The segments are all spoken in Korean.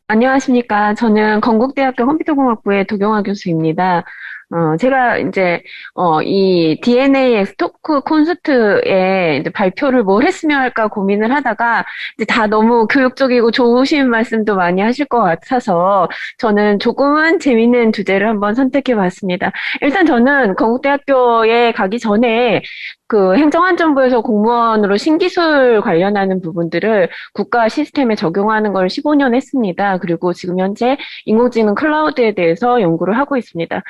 안녕하십니까. 저는 건국대학교 컴퓨터공학부의 도경화 교수입니다. 제가 이제, 이 DNAX 토크 콘서트에 이제 발표를 뭘 했으면 할까 고민을 하다가, 이제 다 너무 교육적이고 좋으신 말씀도 많이 하실 것 같아서, 저는 조금은 재밌는 주제를 한번 선택해 봤습니다. 일단 저는 건국대학교에 가기 전에 그 행정안전부에서 공무원으로 신기술 관련하는 부분들을 국가 시스템에 적용하는 걸 15년 했습니다. 그리고 지금 현재 인공지능 클라우드에 대해서 연구를 하고 있습니다.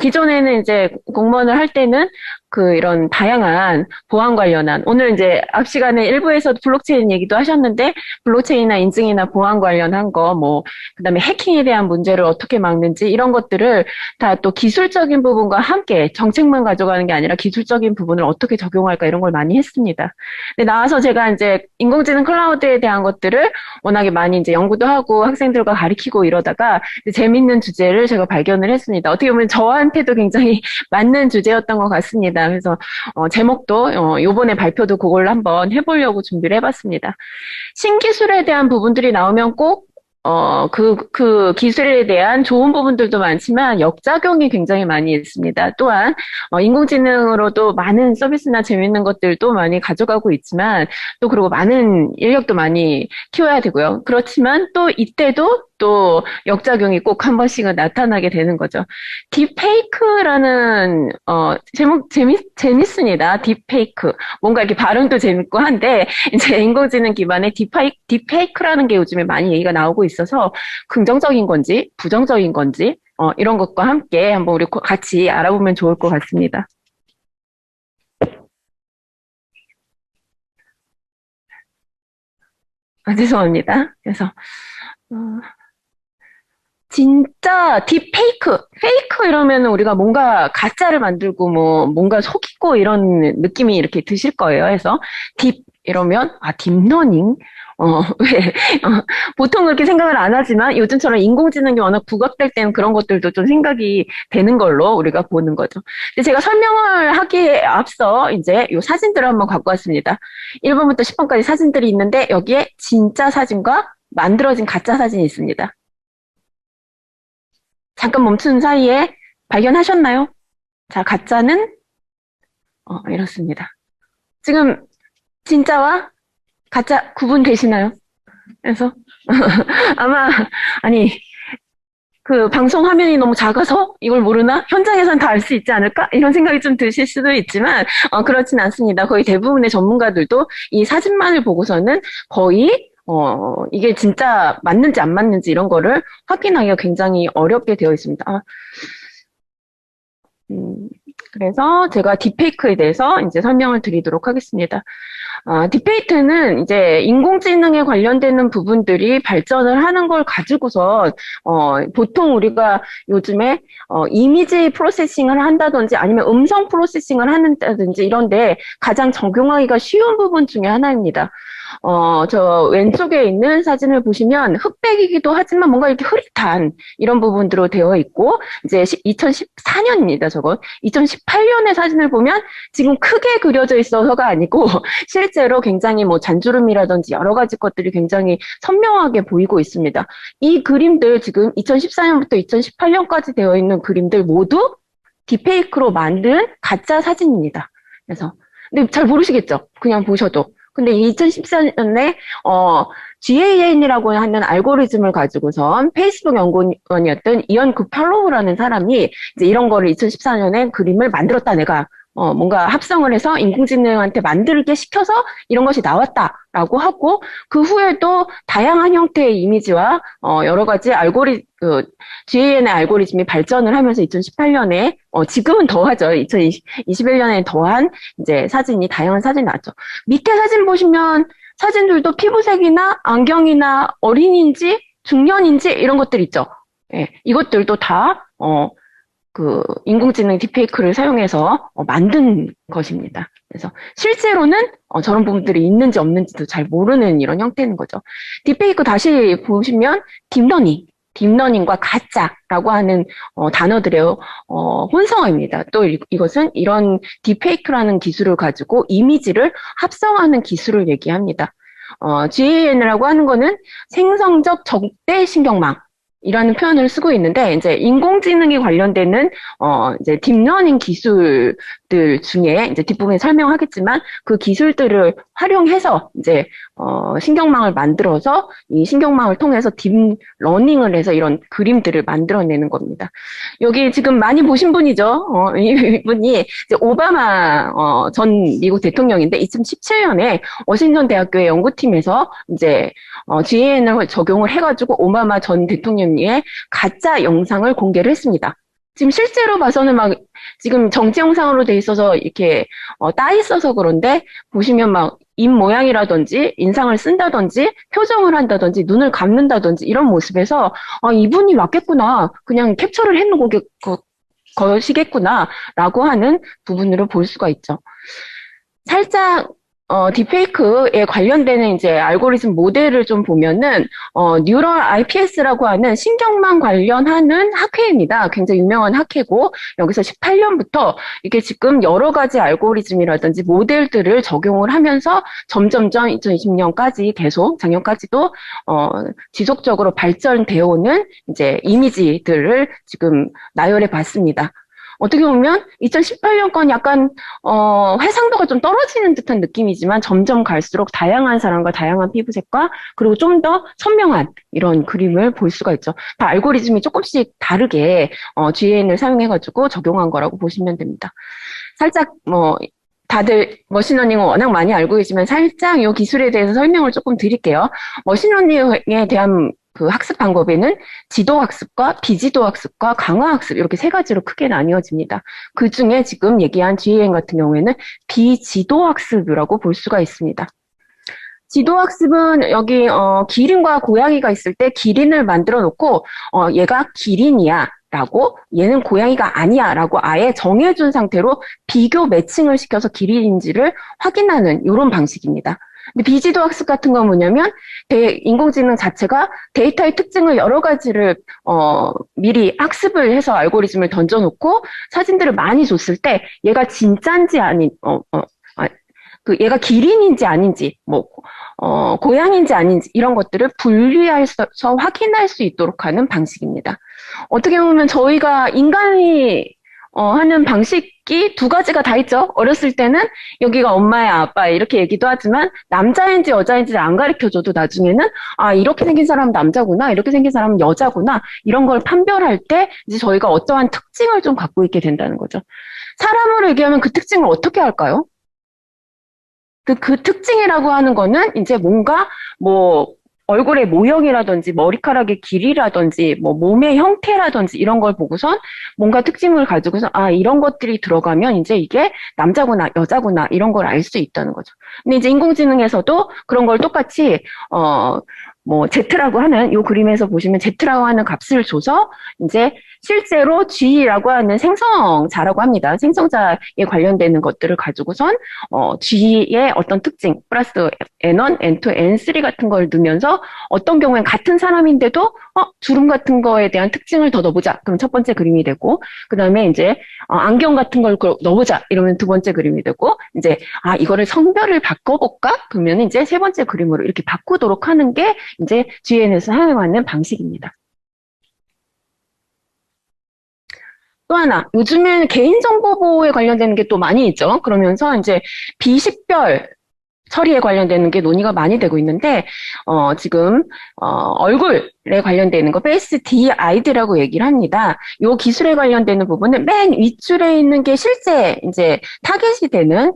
기존에는 이제 공무원을 할 때는 그 이런 다양한 보안 관련한 오늘 이제 앞 시간에 일부에서도 블록체인 얘기도 하셨는데 블록체인이나 인증이나 보안 관련한 거 뭐 그다음에 해킹에 대한 문제를 어떻게 막는지 이런 것들을 다 또 기술적인 부분과 함께 정책만 가져가는 게 아니라 기술적인 부분을 어떻게 적용할까 이런 걸 많이 했습니다. 근데 나와서 제가 이제 인공지능 클라우드에 대한 것들을 워낙에 많이 이제 연구도 하고 학생들과 가르치고 이러다가 재밌는 주제를 제가 발견을 했습니다. 어떻게 보면 저한테도 굉장히 맞는 주제였던 것 같습니다. 그래서 제목도 요번에 발표도 그걸로 한번 해보려고 준비를 해봤습니다. 신기술에 대한 부분들이 나오면 꼭 그 기술에 대한 좋은 부분들도 많지만 역작용이 굉장히 많이 있습니다. 또한, 인공지능으로도 많은 서비스나 재밌는 것들도 많이 가져가고 있지만, 또 그리고 많은 인력도 많이 키워야 되고요. 그렇지만 또 이때도 또 역작용이 꼭 한 번씩은 나타나게 되는 거죠. 딥페이크라는, 제목 재밌습니다. 딥페이크. 뭔가 이렇게 발음도 재밌고 한데, 이제 인공지능 기반의 딥페이크라는 게 요즘에 많이 얘기가 나오고 있어서 긍정적인 건지 부정적인 건지 이런 것과 함께 한번 우리 같이 알아보면 좋을 것 같습니다. 죄송합니다. 그래서 어, 진짜 딥페이크, 페이크 이러면 우리가 뭔가 가짜를 만들고 뭐 뭔가 속이고 이런 느낌이 이렇게 드실 거예요. 그래서 딥 이러면 딥러닝 왜 보통 그렇게 생각을 안 하지만 요즘처럼 인공지능이 워낙 부각될 때는 그런 것들도 좀 생각이 되는 걸로 우리가 보는 거죠. 근데 제가 설명을 하기에 앞서 이제 요 사진들을 한번 갖고 왔습니다. 1번부터 10번까지 사진들이 있는데 여기에 진짜 사진과 만들어진 가짜 사진이 있습니다. 잠깐 멈춘 사이에 발견하셨나요? 자, 가짜는 이렇습니다. 지금 진짜와 가짜 구분되시나요? 그래서 아마 아니 그 방송 화면이 너무 작아서 이걸 모르나? 현장에선 다 알 수 있지 않을까? 이런 생각이 좀 드실 수도 있지만 그렇진 않습니다. 거의 대부분의 전문가들도 이 사진만을 보고서는 거의 이게 진짜 맞는지 안 맞는지 이런 거를 확인하기가 굉장히 어렵게 되어 있습니다. 음, 그래서 제가 딥페이크에 대해서 이제 설명을 드리도록 하겠습니다. 딥페이크는 이제 인공지능에 관련되는 부분들이 발전을 하는 걸 가지고서, 보통 우리가 요즘에, 이미지 프로세싱을 한다든지 아니면 음성 프로세싱을 한다든지 이런데 가장 적용하기가 쉬운 부분 중에 하나입니다. 저 왼쪽에 있는 사진을 보시면 흑백이기도 하지만 뭔가 이렇게 흐릿한 이런 부분들로 되어 있고, 이제 2014년입니다, 저건. 2018년의 사진을 보면 지금 크게 그려져 있어서가 아니고, 실제로 굉장히 뭐 잔주름이라든지 여러 가지 것들이 굉장히 선명하게 보이고 있습니다. 이 그림들 지금 2014년부터 2018년까지 되어 있는 그림들 모두 딥페이크로 만든 가짜 사진입니다. 그래서, 근데 잘 모르시겠죠? 그냥 보셔도. 근데 2014년에 GAN이라고 하는 알고리즘을 가지고선 페이스북 연구원이었던 이언 구팔로우라는 사람이 이제 이런 거를 2014년에 그림을 만들었다 내가 뭔가 합성을 해서 인공지능한테 만들게 시켜서 이런 것이 나왔다라고 하고 그 후에도 다양한 형태의 이미지와 여러 가지 GAN의 알고리즘이 발전을 하면서 2018년에 지금은 더하죠. 2021년에 더한 이제 사진이 다양한 사진이 나왔죠. 밑에 사진 보시면 사진들도 피부색이나 안경이나 어린인지 중년인지 이런 것들 있죠. 예, 이것들도 다 그 인공지능 딥페이크를 사용해서 만든 것입니다. 그래서 실제로는 저런 부분들이 있는지 없는지도 잘 모르는 이런 형태인 거죠. 딥페이크 다시 보시면 딥러닝과 가짜라고 하는 단어들의 혼성어입니다. 또 이것은 이런 딥페이크라는 기술을 가지고 이미지를 합성하는 기술을 얘기합니다. GAN이라고 하는 거는 생성적 적대 신경망. 이라는 표현을 쓰고 있는데, 이제 인공지능에 관련되는, 이제 딥러닝 기술들 중에, 이제 뒷부분에 설명하겠지만, 그 기술들을 활용해서, 이제, 신경망을 만들어서, 이 신경망을 통해서 딥러닝을 해서 이런 그림들을 만들어내는 겁니다. 여기 지금 많이 보신 분이죠. 이분이 이제 오바마, 전 미국 대통령인데, 2017년에 워싱턴 대학교의 연구팀에서 이제, GAN을 적용을 해가지고 오바마 전 대통령의 가짜 영상을 공개를 했습니다. 지금 실제로 봐서는 막 지금 정치 영상으로 돼 있어서 이렇게 따 있어서 그런데 보시면 막 입 모양이라든지 인상을 쓴다든지 표정을 한다든지 눈을 감는다든지 이런 모습에서 이분이 맞겠구나 그냥 캡처를 해놓은 것이겠구나라고 하는 부분으로 볼 수가 있죠. 살짝 딥페이크에 관련되는 이제 알고리즘 모델을 좀 보면은, 뉴럴 IPS라고 하는 신경망 관련하는 학회입니다. 굉장히 유명한 학회고, 여기서 18년부터 이게 지금 여러 가지 알고리즘이라든지 모델들을 적용을 하면서 점점점 2020년까지 계속, 작년까지도, 지속적으로 발전되어 오는 이제 이미지들을 지금 나열해 봤습니다. 어떻게 보면 2018년 건 약간 해상도가 좀 떨어지는 듯한 느낌이지만 점점 갈수록 다양한 사람과 다양한 피부색과 그리고 좀 더 선명한 이런 그림을 볼 수가 있죠. 다 알고리즘이 조금씩 다르게 GAN을 사용해가지고 적용한 거라고 보시면 됩니다. 살짝 다들 머신러닝을 워낙 많이 알고 계시면 살짝 이 기술에 대해서 설명을 조금 드릴게요. 머신러닝에 대한 그 학습 방법에는 지도학습과 비지도학습과 강화학습 이렇게 세 가지로 크게 나뉘어집니다. 그 중에 지금 얘기한 GAN 같은 경우에는 비지도학습이라고 볼 수가 있습니다. 지도학습은 여기 기린과 고양이가 있을 때 기린을 만들어 놓고 얘가 기린이야 라고 얘는 고양이가 아니야 라고 아예 정해준 상태로 비교 매칭을 시켜서 기린인지를 확인하는 이런 방식입니다. 근데 비지도 학습 같은 건 뭐냐면 인공지능 자체가 데이터의 특징을 여러 가지를 미리 학습을 해서 알고리즘을 던져놓고 사진들을 많이 줬을 때 얘가 진짜인지 아닌 얘가 기린인지 아닌지 고양인지 아닌지 이런 것들을 분리해서 확인할 수 있도록 하는 방식입니다. 어떻게 보면 저희가 인간이 하는 방식이 두 가지가 다 있죠. 어렸을 때는 여기가 엄마야 아빠 이렇게 얘기도 하지만 남자인지 여자인지를 안 가르쳐줘도 나중에는 이렇게 생긴 사람은 남자구나 이렇게 생긴 사람은 여자구나 이런 걸 판별할 때 이제 저희가 어떠한 특징을 좀 갖고 있게 된다는 거죠. 사람으로 얘기하면 그 특징을 어떻게 할까요? 그 특징이라고 하는 거는 이제 뭔가 얼굴의 모형이라든지 머리카락의 길이라든지 몸의 형태라든지 이런 걸 보고선 뭔가 특징을 가지고서 이런 것들이 들어가면 이제 이게 남자구나 여자구나 이런 걸 알 수 있다는 거죠. 근데 이제 인공지능에서도 그런 걸 똑같이 Z라고 하는 요 그림에서 보시면 Z라고 하는 값을 줘서 이제 실제로 G라고 하는 생성자라고 합니다. 생성자에 관련되는 것들을 가지고선 G의 어떤 특징 플러스 N1, N2, N3 같은 걸 넣으면서 어떤 경우엔 같은 사람인데도 주름 같은 거에 대한 특징을 더 넣어보자. 그럼 첫 번째 그림이 되고 그 다음에 이제 안경 같은 걸 넣어보자. 이러면 두 번째 그림이 되고 이제 이거를 성별을 바꿔볼까? 그러면 이제 세 번째 그림으로 이렇게 바꾸도록 하는 게 이제 GN에서 사용하는 방식입니다. 또 하나, 요즘에는 개인정보 보호에 관련되는 게 또 많이 있죠. 그러면서 이제 비식별 처리에 관련되는 게 논의가 많이 되고 있는데, 지금, 얼굴에 관련되는 거, 페이스 DID라고 얘기를 합니다. 이 기술에 관련되는 부분은 맨 윗줄에 있는 게 실제 이제 타겟이 되는,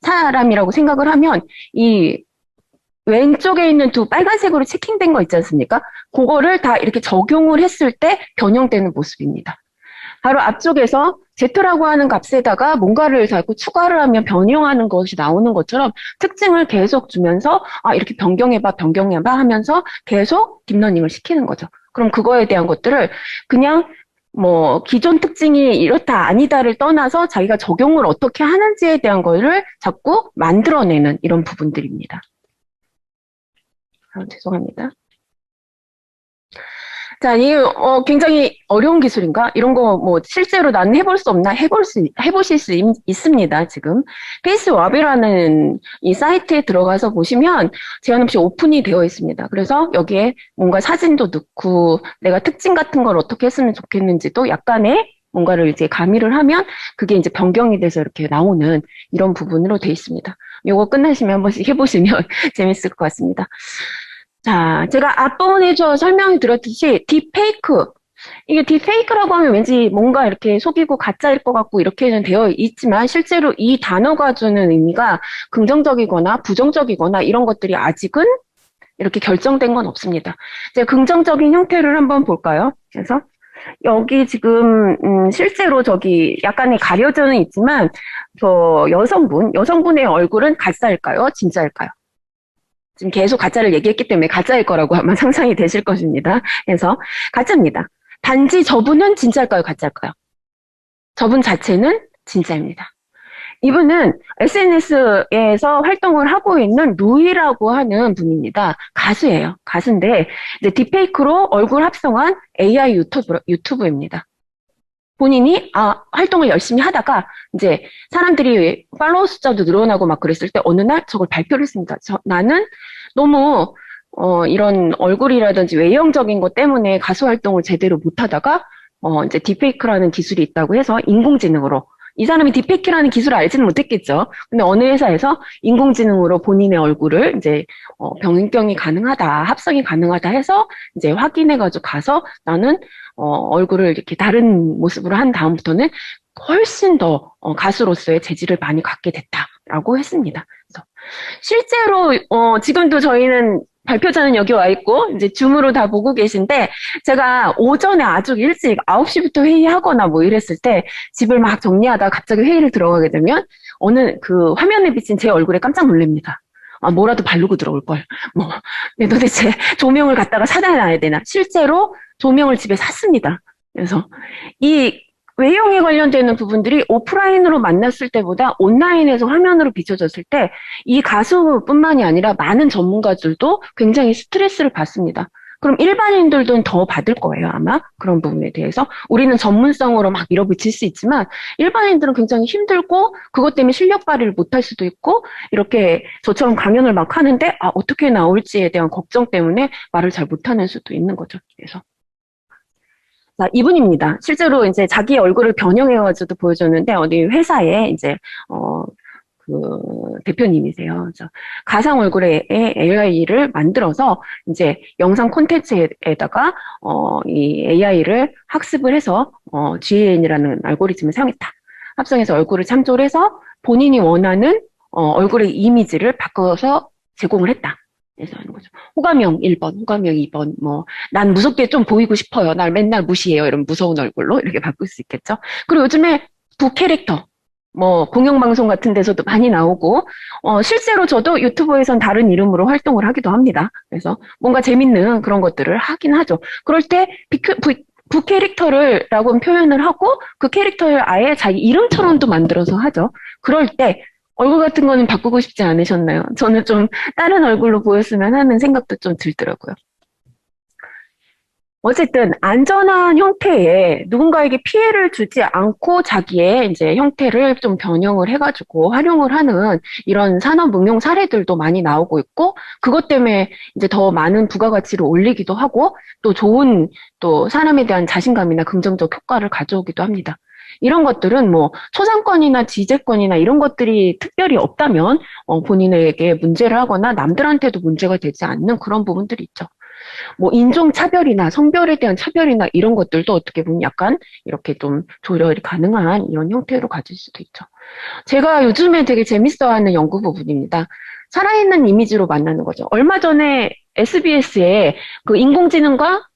사람이라고 생각을 하면, 이 왼쪽에 있는 두 빨간색으로 체킹된 거 있지 않습니까? 그거를 다 이렇게 적용을 했을 때 변형되는 모습입니다. 바로 앞쪽에서 Z라고 하는 값에다가 뭔가를 자꾸 추가를 하면 변형하는 것이 나오는 것처럼 특징을 계속 주면서 이렇게 변경해봐 하면서 계속 딥러닝을 시키는 거죠. 그럼 그거에 대한 것들을 그냥 기존 특징이 이렇다 아니다를 떠나서 자기가 적용을 어떻게 하는지에 대한 거를 자꾸 만들어내는 이런 부분들입니다. 죄송합니다. 자, 이, 굉장히 어려운 기술인가? 이런 거 뭐 실제로 나는 해볼 수 없나? 해보실 수 있습니다, 지금. 페이스왑이라는 이 사이트에 들어가서 보시면 제한 없이 오픈이 되어 있습니다. 그래서 여기에 뭔가 사진도 넣고 내가 특징 같은 걸 어떻게 했으면 좋겠는지도 약간의 뭔가를 이제 가미를 하면 그게 이제 변경이 돼서 이렇게 나오는 이런 부분으로 되어 있습니다. 요거 끝나시면 한 번씩 해보시면 재밌을 것 같습니다. 자, 제가 앞부분에 설명을 드렸듯이 딥페이크. 이게 딥페이크라고 하면 왠지 뭔가 이렇게 속이고 가짜일 것 같고 이렇게는 되어 있지만 실제로 이 단어가 주는 의미가 긍정적이거나 부정적이거나 이런 것들이 아직은 이렇게 결정된 건 없습니다. 제가 긍정적인 형태를 한번 볼까요? 그래서 여기 지금 실제로 저기 약간의 가려져는 있지만 저 여성분의 얼굴은 가짜일까요? 진짜일까요? 지금 계속 가짜를 얘기했기 때문에 가짜일 거라고 아마 상상이 되실 것입니다. 그래서 가짜입니다. 단지 저분은 진짜일까요? 가짜일까요? 저분 자체는 진짜입니다. 이분은 SNS에서 활동을 하고 있는 루이라고 하는 분입니다. 가수예요. 가수인데 이제 딥페이크로 얼굴 합성한 AI 유튜브입니다. 본인이 활동을 열심히 하다가 이제 사람들이 팔로워 숫자도 늘어나고 막 그랬을 때 어느 날 저걸 발표를 했습니다. 나는 너무 이런 얼굴이라든지 외형적인 것 때문에 가수 활동을 제대로 못하다가 이제 딥페이크라는 기술이 있다고 해서 인공지능으로 이 사람이 딥페이크라는 기술을 알지는 못했겠죠. 근데 어느 회사에서 인공지능으로 본인의 얼굴을 이제 변경이 가능하다, 합성이 가능하다 해서 이제 확인해가지고 가서 나는 얼굴을 이렇게 다른 모습으로 한 다음부터는 훨씬 더 가수로서의 재질을 많이 갖게 됐다라고 했습니다. 그래서 실제로 지금도 저희는 발표자는 여기 와 있고 이제 줌으로 다 보고 계신데 제가 오전에 아주 일찍 9시부터 회의하거나 뭐 이랬을 때 집을 막 정리하다가 갑자기 회의를 들어가게 되면 어느 그 화면에 비친 제 얼굴에 깜짝 놀랍니다. 뭐라도 바르고 들어올 걸. 도대체 조명을 갖다가 사다 놔야 되나? 실제로 조명을 집에 샀습니다. 그래서 이 외형에 관련되는 부분들이 오프라인으로 만났을 때보다 온라인에서 화면으로 비춰졌을 때 이 가수뿐만이 아니라 많은 전문가들도 굉장히 스트레스를 받습니다. 그럼 일반인들도 더 받을 거예요, 아마. 그런 부분에 대해서. 우리는 전문성으로 막 밀어붙일 수 있지만 일반인들은 굉장히 힘들고 그것 때문에 실력 발휘를 못할 수도 있고 이렇게 저처럼 강연을 막 하는데 어떻게 나올지에 대한 걱정 때문에 말을 잘 못하는 수도 있는 거죠. 그래서. 자, 이분입니다. 실제로 이제 자기 얼굴을 변형해가지고 보여줬는데, 어디 회사에 이제, 그, 대표님이세요. 그래서 가상 얼굴의 AI를 만들어서 이제 영상 콘텐츠에다가, 이 AI를 학습을 해서, GAN이라는 알고리즘을 사용했다. 합성해서 얼굴을 참조를 해서 본인이 원하는, 얼굴의 이미지를 바꿔서 제공을 했다. 그래서 하는 거죠. 호감형 1번, 호감형 2번, 난 무섭게 좀 보이고 싶어요. 날 맨날 무시해요. 이런 무서운 얼굴로 이렇게 바꿀 수 있겠죠. 그리고 요즘에 부캐릭터, 공영방송 같은 데서도 많이 나오고, 실제로 저도 유튜브에선 다른 이름으로 활동을 하기도 합니다. 그래서 뭔가 재밌는 그런 것들을 하긴 하죠. 그럴 때 부캐릭터라고 표현을 하고, 그 캐릭터를 아예 자기 이름처럼도 만들어서 하죠. 그럴 때, 얼굴 같은 거는 바꾸고 싶지 않으셨나요? 저는 좀 다른 얼굴로 보였으면 하는 생각도 좀 들더라고요. 어쨌든 안전한 형태의 누군가에게 피해를 주지 않고 자기의 이제 형태를 좀 변형을 해가지고 활용을 하는 이런 산업 응용 사례들도 많이 나오고 있고 그것 때문에 이제 더 많은 부가가치를 올리기도 하고 또 좋은 또 사람에 대한 자신감이나 긍정적 효과를 가져오기도 합니다. 이런 것들은 초상권이나 지재권이나 이런 것들이 특별히 없다면 본인에게 문제를 하거나 남들한테도 문제가 되지 않는 그런 부분들이 있죠. 인종차별이나 성별에 대한 차별이나 이런 것들도 어떻게 보면 약간 이렇게 좀 조절이 가능한 이런 형태로 가질 수도 있죠. 제가 요즘에 되게 재밌어하는 연구 부분입니다. 살아있는 이미지로 만나는 거죠. 얼마 전에 SBS에 그 인공지능과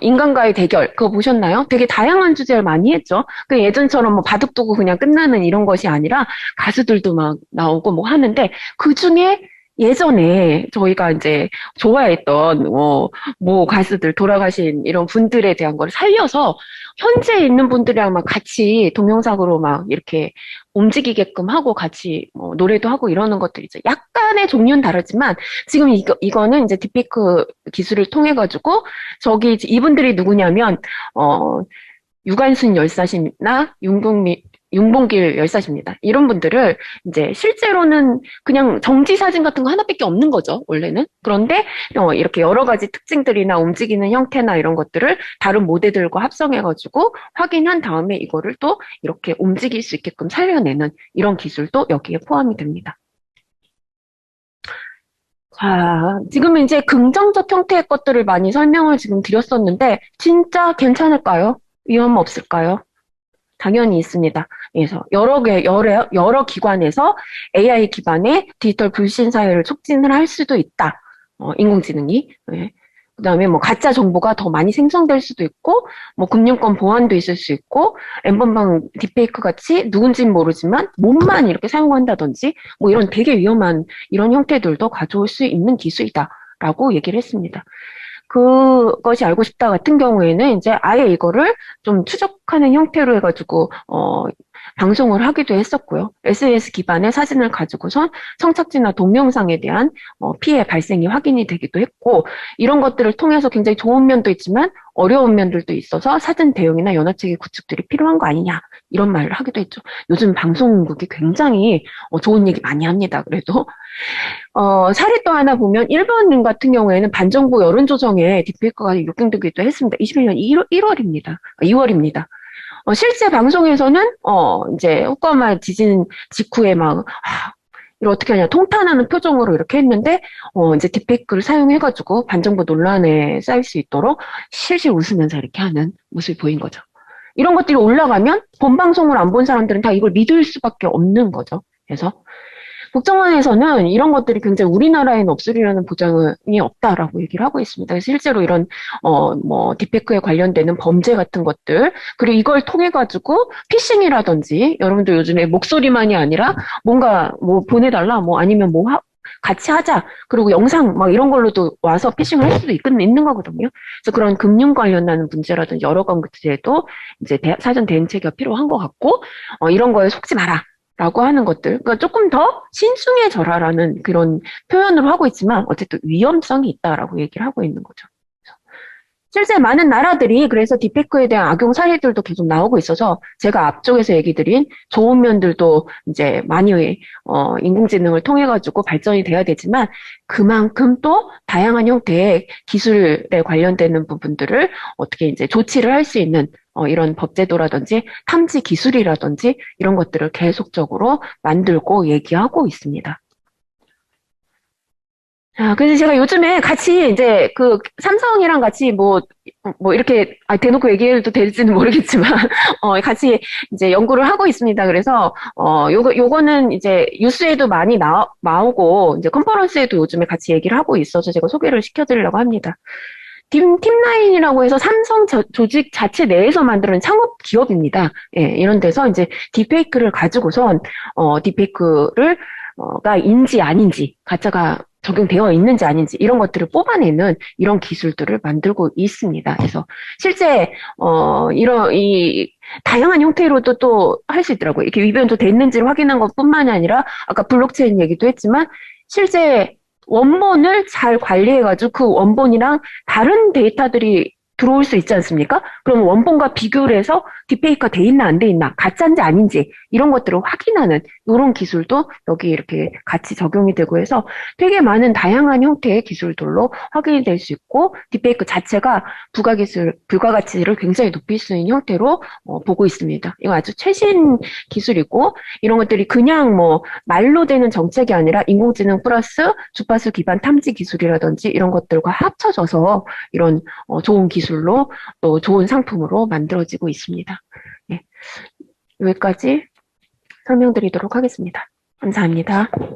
인간과의 대결, 그거 보셨나요? 되게 다양한 주제를 많이 했죠. 그 예전처럼 바둑 두고 그냥 끝나는 이런 것이 아니라 가수들도 막 나오고 하는데 그 중에 예전에 저희가 이제 좋아했던 뭐 가수들 돌아가신 이런 분들에 대한 걸 살려서 현재 있는 분들이랑 막 같이 동영상으로 막 이렇게 움직이게끔 하고 같이 노래도 하고 이러는 것들이죠. 약간의 종류는 다르지만 지금 이거는 이제 딥페이크 기술을 통해 가지고 저기 이제 이분들이 누구냐면 어 유관순 열사시나 윤봉길 열사십니다. 이런 분들을 이제 실제로는 그냥 정지 사진 같은 거 하나밖에 없는 거죠, 원래는. 그런데 이렇게 여러 가지 특징들이나 움직이는 형태나 이런 것들을 다른 모델들과 합성해가지고 확인한 다음에 이거를 또 이렇게 움직일 수 있게끔 살려내는 이런 기술도 여기에 포함이 됩니다. 자, 지금 이제 긍정적 형태의 것들을 많이 설명을 지금 드렸었는데, 진짜 괜찮을까요? 위험 없을까요? 당연히 있습니다. 그래서 여러 기관에서 AI 기반의 디지털 불신 사회를 촉진을 할 수도 있다. 인공지능이. 네. 그다음에 뭐 가짜 정보가 더 많이 생성될 수도 있고, 뭐 금융권 보안도 있을 수 있고, 엠번방 딥페이크 같이 누군지는 모르지만 몸만 이렇게 사용한다든지, 뭐 이런 되게 위험한 이런 형태들도 가져올 수 있는 기술이다라고 얘기를 했습니다. 그것이 알고 싶다 같은 경우에는 이제 아예 이거를 좀 추적하는 형태로 해가지고, 방송을 하기도 했었고요. SNS 기반의 사진을 가지고선 성착취나 동영상에 대한 피해 발생이 확인이 되기도 했고, 이런 것들을 통해서 굉장히 좋은 면도 있지만 어려운 면들도 있어서 사전 대응이나 연화체계 구축들이 필요한 거 아니냐, 이런 말을 하기도 했죠. 요즘 방송국이 굉장히 좋은 얘기 많이 합니다. 그래도. 사례 또 하나 보면 일본 같은 경우에는 반정부 여론조정에 딥페이크가 역행되기도 했습니다. 21년 1월입니다. 2월입니다. 실제 방송에서는 이제 후쿠시마 지진 직후에 막 이걸 어떻게 하냐 통탄하는 표정으로 이렇게 했는데 이제 딥페이크를 사용해가지고 반정부 논란에 쌓일 수 있도록 실실 웃으면서 이렇게 하는 모습이 보인 거죠. 이런 것들이 올라가면 본 방송을 안 본 사람들은 다 이걸 믿을 수밖에 없는 거죠. 그래서 국정원에서는 이런 것들이 굉장히 우리나라에는 없으리라는 보장이 없다라고 얘기를 하고 있습니다. 그래서 실제로 이런, 뭐, 딥페이크에 관련되는 범죄 같은 것들, 그리고 이걸 통해가지고 피싱이라든지, 여러분들 요즘에 목소리만이 아니라 뭔가 뭐 보내달라, 뭐 아니면 뭐 같이 하자. 그리고 영상 막 이런 걸로도 와서 피싱을 할 수도 있는 거거든요. 그래서 그런 금융 관련된 문제라든지 여러 가지에도 이제 사전 대응책이 필요한 것 같고, 이런 거에 속지 마라. 라고 하는 것들. 그러니까 조금 더 신중해져라라는 그런 표현으로 하고 있지만 어쨌든 위험성이 있다라고 얘기를 하고 있는 거죠. 실제 많은 나라들이 그래서 딥페이크에 대한 악용 사례들도 계속 나오고 있어서 제가 앞쪽에서 얘기 드린 좋은 면들도 이제 많이 인공지능을 통해 가지고 발전이 돼야 되지만 그만큼 또 다양한 형태의 기술에 관련되는 부분들을 어떻게 이제 조치를 할 수 있는 이런 법제도라든지 탐지 기술이라든지 이런 것들을 계속적으로 만들고 얘기하고 있습니다. 아, 그래서 제가 요즘에 같이 이제 그 삼성이랑 같이 뭐 이렇게 대놓고 얘기해도 될지는 모르겠지만, 같이 이제 연구를 하고 있습니다. 그래서, 요거는 이제 뉴스에도 많이 나오고, 이제 컨퍼런스에도 요즘에 같이 얘기를 하고 있어서 제가 소개를 시켜드리려고 합니다. 팀라인이라고 해서 삼성 조직 자체 내에서 만드는 창업 기업입니다. 예, 이런 데서 이제 딥페이크를 가지고선, 딥페이크를, 가 인지 아닌지, 가짜가 적용되어 있는지 아닌지 이런 것들을 뽑아내는 이런 기술들을 만들고 있습니다. 그래서 실제 이런 이 다양한 형태로도 또 할 수 있더라고요. 이렇게 위변도 됐는지를 확인한 것뿐만이 아니라 아까 블록체인 얘기도 했지만 실제 원본을 잘 관리해가지고 그 원본이랑 다른 데이터들이 들어올 수 있지 않습니까? 그럼 원본과 비교를 해서 딥페이크가 돼 있나 안 돼 있나, 가짜인지 아닌지 이런 것들을 확인하는 이런 기술도 여기 이렇게 같이 적용이 되고 해서 되게 많은 다양한 형태의 기술들로 확인이 될 수 있고 딥페이크 자체가 부가가치를 굉장히 높일 수 있는 형태로 보고 있습니다. 이거 아주 최신 기술이고 이런 것들이 그냥 뭐 말로 되는 정책이 아니라 인공지능 플러스 주파수 기반 탐지 기술이라든지 이런 것들과 합쳐져서 이런 좋은 기술로 또 좋은 상품으로 만들어지고 있습니다. 네, 여기까지 설명드리도록 하겠습니다. 감사합니다.